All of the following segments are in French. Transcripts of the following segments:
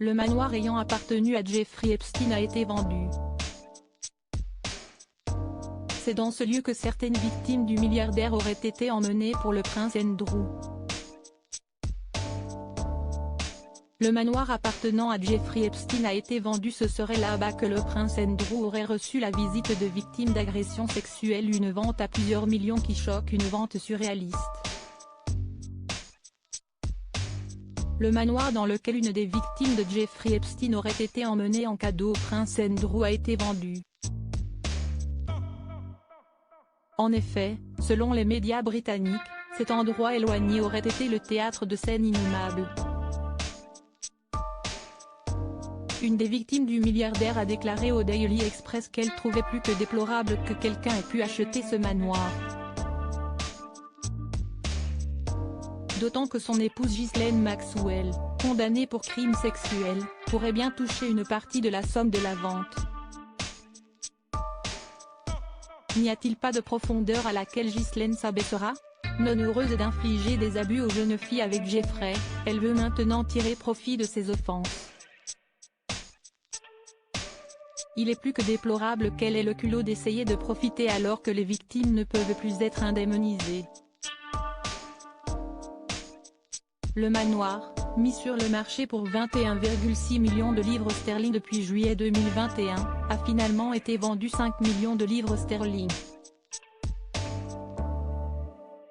Le manoir ayant appartenu à Jeffrey Epstein a été vendu. C'est dans ce lieu que certaines victimes du milliardaire auraient été emmenées pour le prince Andrew. Le manoir appartenant à Jeffrey Epstein a été vendu. Ce serait là-bas que le prince Andrew aurait reçu la visite de victimes d'agressions sexuelles. Une vente à plusieurs millions qui choque, une vente surréaliste. Le manoir dans lequel une des victimes de Jeffrey Epstein aurait été emmenée en cadeau au prince Andrew a été vendu. En effet, selon les médias britanniques, cet endroit éloigné aurait été le théâtre de scènes innommables. Une des victimes du milliardaire a déclaré au Daily Express qu'elle trouvait plus que déplorable que quelqu'un ait pu acheter ce manoir. D'autant que son épouse Ghislaine Maxwell, condamnée pour crimes sexuels, pourrait bien toucher une partie de la somme de la vente. N'y a-t-il pas de profondeur à laquelle Ghislaine s'abaissera? Non heureuse d'infliger des abus aux jeunes filles avec Jeffrey, elle veut maintenant tirer profit de ses offenses. Il est plus que déplorable qu'elle ait le culot d'essayer de profiter alors que les victimes ne peuvent plus être indemnisées. Le manoir, mis sur le marché pour 21,6 millions de livres sterling depuis juillet 2021, a finalement été vendu 5 millions de livres sterling.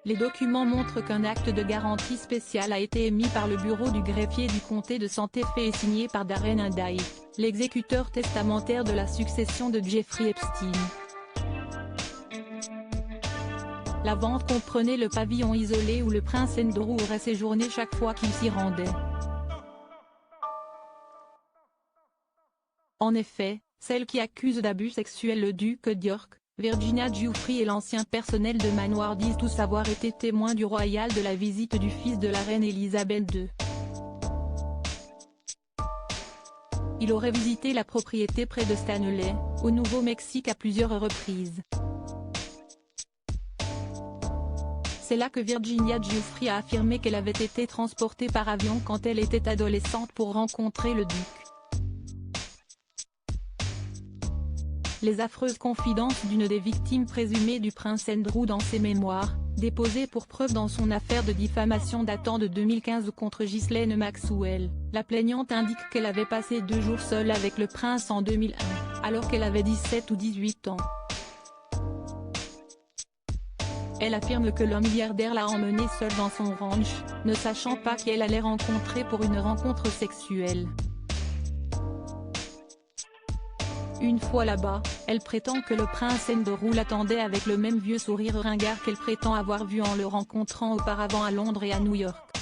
Les documents montrent qu'un acte de garantie spéciale a été émis par le bureau du greffier du comté de Santa Fe et signé par Darren Inday, l'exécuteur testamentaire de la succession de Jeffrey Epstein. La vente comprenait le pavillon isolé où le prince Andrew aurait séjourné chaque fois qu'il s'y rendait. En effet, celle qui accuse d'abus sexuels le duc d'York, Virginia Giuffre et l'ancien personnel de manoir disent tous avoir été témoins du royal de la visite du fils de la reine Elisabeth II. Il aurait visité la propriété près de Stanley, au Nouveau-Mexique à plusieurs reprises. C'est là que Virginia Giuffre a affirmé qu'elle avait été transportée par avion quand elle était adolescente pour rencontrer le duc. Les affreuses confidences d'une des victimes présumées du prince Andrew dans ses mémoires, déposées pour preuve dans son affaire de diffamation datant de 2015 contre Ghislaine Maxwell, la plaignante indique qu'elle avait passé 2 jours seule avec le prince en 2001, alors qu'elle avait 17 ou 18 ans. Elle affirme que le milliardaire l'a emmenée seule dans son ranch, ne sachant pas qui elle allait rencontrer pour une rencontre sexuelle. Une fois là-bas, elle prétend que le prince Andrew l'attendait avec le même vieux sourire ringard qu'elle prétend avoir vu en le rencontrant auparavant à Londres et à New York.